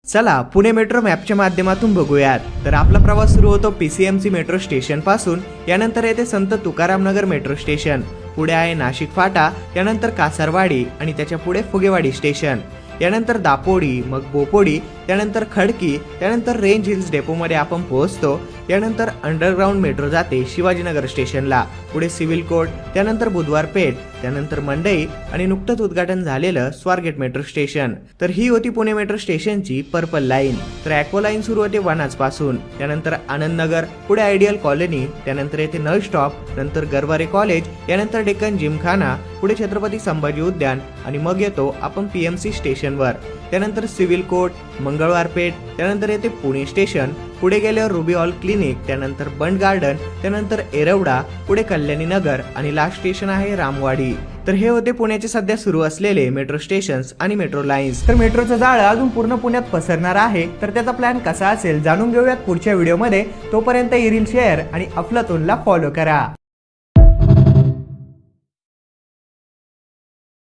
चला पुणे मेट्रो मॅपच्या माध्यमातून बघूयात। तर आपला प्रवास सुरू होतो PCMC मेट्रो स्टेशन पासून। यानंतर येते संत तुकारामनगर मेट्रो स्टेशन, पुढे आहे नाशिक फाटा, यानंतर कासारवाडी आणि त्याच्या पुढे फुगेवाडी स्टेशन, यानंतर दापोडी, मग बोपोडी, त्यानंतर खडकी, त्यानंतर रेंज हिल्स डेपोमध्ये आपण पोहोचतो। यानंतर अंडरग्राउंड मेट्रो जाते शिवाजीनगर स्टेशनला, पुढे सिव्हिल कोर्ट, त्यानंतर बुधवार पेठ, त्यानंतर मंडई आणि नुकतंच उद्घाटन झालेलं स्वारगेट मेट्रो स्टेशन। तर ही होती पुणे मेट्रो स्टेशनची पर्पल लाईन। तर ॲक्वा लाईन सुरू होते वनाज पासून, त्यानंतर आनंदनगर, पुढे आयडियल कॉलनी, त्यानंतर येथे नळ स्टॉप, नंतर गरवारे कॉलेज, यानंतर डेक्कन जिमखाना, पुढे छत्रपती संभाजी उद्यान आणि मग येतो आपण PMC स्टेशनवर। त्यानंतर सिव्हिल कोर्ट, मंगळवार पेठ, त्यानंतर येते पुणे स्टेशन, पुढे गेल्यावर रुबी हॉल क्लिनिक, त्यानंतर बंड गार्डन, त्यानंतर एरवडा, पुढे कल्याणी नगर आणि लास्ट स्टेशन आहे रामवाडी। तर हे होते पुण्याचे सध्या सुरू असलेले मेट्रो स्टेशन्स आणि मेट्रो लाईन्स। तर मेट्रोचं जाळं अजून पूर्ण पुण्यात पसरणार आहे, तर त्याचा प्लॅन कसा असेल जाणून घेऊयात पुढच्या व्हिडिओमध्ये। तोपर्यंत ही रील शेअर आणि अफलातूनला फॉलो करा।